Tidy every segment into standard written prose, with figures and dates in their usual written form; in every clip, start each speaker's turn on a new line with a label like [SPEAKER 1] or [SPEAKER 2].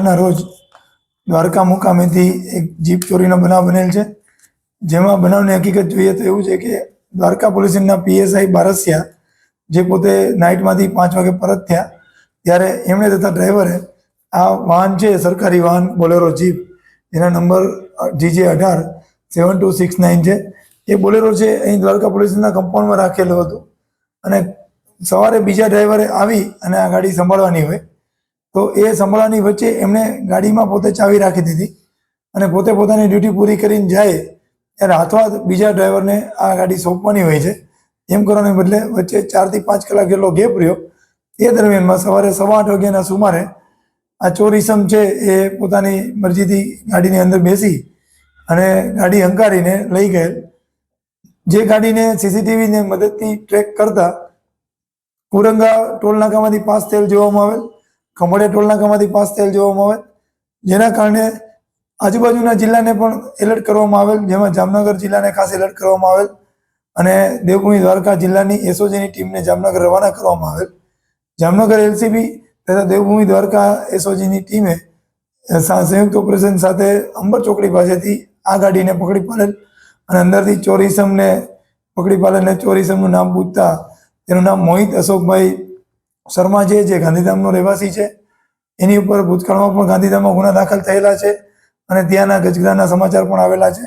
[SPEAKER 1] ના રોજ દ્વારકા મુકામેથી એક જીપ ચોરીનો બનાવ બનેલ છે, જેમાં બનાવની હકીકત જોઈએ તો એવું છે કે દ્વારકા પોલીસ સ્ટેશનના પીએસઆઈ બારસિયા જે પોતે નાઇટમાંથી 5 વાગે પરત થયા ત્યારે એમણે તથા ડ્રાઈવરે આ વાહન છે, સરકારી વાહન બોલેરો જીપ, એના નંબર GJ18-7269 છે. એ બોલેરો છે અહીં દ્વારકા પોલીસ સ્ટેશનના કમ્પાઉન્ડમાં રાખેલું હતું અને સવારે બીજા ડ્રાઈવરે આવી અને આ ગાડી સંભાળવાની હોય તો એ સંભાળવાની વચ્ચે એમણે ગાડીમાં પોતે ચાવી રાખી દીધી અને પોતે પોતાની ડ્યુટી પૂરી કરીને જાય ત્યારે હાથોહાથ બીજા ડ્રાઈવરને આ ગાડી સોંપવાની હોય છે. એમ કરવાને બદલે વચ્ચે 4 થી 5 કલાક જેટલો ગેપ રહ્યો. એ દરમિયાનમાં સવારે 8:15 વાગ્યાના સુમારે આ ચોર ઈસમ છે એ પોતાની મરજીથી ગાડીની અંદર બેસી અને ગાડી હંકારીને લઈ ગયેલ. જે ગાડીને સીસીટીવીની મદદથી ટ્રેક કરતા કુરંગા ટોલનાકામાંથી પાસ થયેલ જોવામાં આવેલ, ખંભાળિયા ટોલનાકામાંથી પાસ થયેલ જોવામાં આવેલ, જેના કારણે આજુબાજુના જિલ્લાને પણ એલર્ટ કરવામાં આવેલ, જેમાં જામનગર જિલ્લાને ખાસ એલર્ટ કરવામાં આવેલ અને દેવભૂમિ દ્વારકા જિલ્લાની એસઓજીની ટીમને જામનગર રવાના કરવામાં આવેલ. જામનગર એલસીબી તથા દેવભૂમિ દ્વારકા એસઓજીની ટીમે સંયુક્ત ઓપરેશન સાથે અંબર ચોકડી પાસેથી આ ગાડીને પકડી પાડેલ અને અંદરથી ચોર ઈસમને પકડી પાડેલ. ચોર ઈસમનું નામ પૂછતા તેનું નામ મોહિત અશોકભાઈ શર્મા છે, જે ગાંધીધામનો રહેવાસી છે. એની ઉપર ભૂતકાળમાં પણ ગાંધીધામમાં ગુના દાખલ થયેલા છે અને ત્યાંના ગજગરાના સમાચાર પણ આવેલા છે.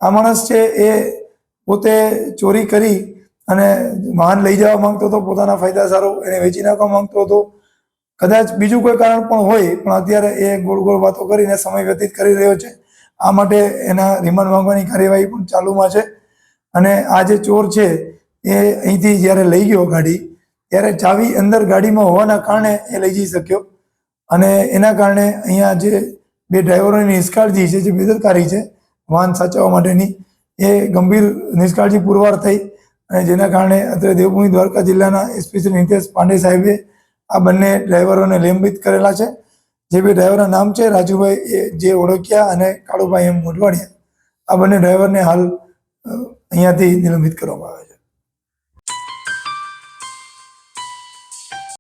[SPEAKER 1] આ માણસ છે એ પોતે ચોરી કરી અને વાહન લઈ જવા માંગતો હતો, પોતાના ફાયદા સારું એને વેચી નાખવા માંગતો હતો. કદાચ બીજું કોઈ કારણ પણ હોય, પણ અત્યારે એ ગોળ ગોળ વાતો કરીને સમય વ્યતીત કરી રહ્યો છે. આ માટે એના રિમાન્ડ માંગવાની કાર્યવાહી પણ ચાલુમાં છે. અને આ જે ચોર છે એ અહીંથી જ્યારે લઈ ગયો ગાડી, ત્યારે ચાવી અંદર ગાડીમાં હોવાના કારણે એ લઈ જઈ શક્યો અને એના કારણે અહીંયા જે 2 ડ્રાઈવરોની નિષ્કાળજી છે, જે બેદરકારી છે વાહન સાચવવા માટેની, એ ગંભીર નિષ્કાળજી પુરવાર થઈ અને જેના કારણે અત્યારે દેવભૂમિ દ્વારકા જિલ્લાના એસપી શ્રી નિતેશ પાંડે સાહેબે આ બંને ડ્રાઈવરોને નિલંબિત કરેલા છે. જે 2 ડ્રાઈવરના નામ છે રાજુભાઈ જે ઓળખ્યા અને કાળુભાઈ એમ મોઢવાડિયા. આ બંને ડ્રાઈવરને હાલ અહીંયાથી નિલંબિત કરવામાં આવે છે.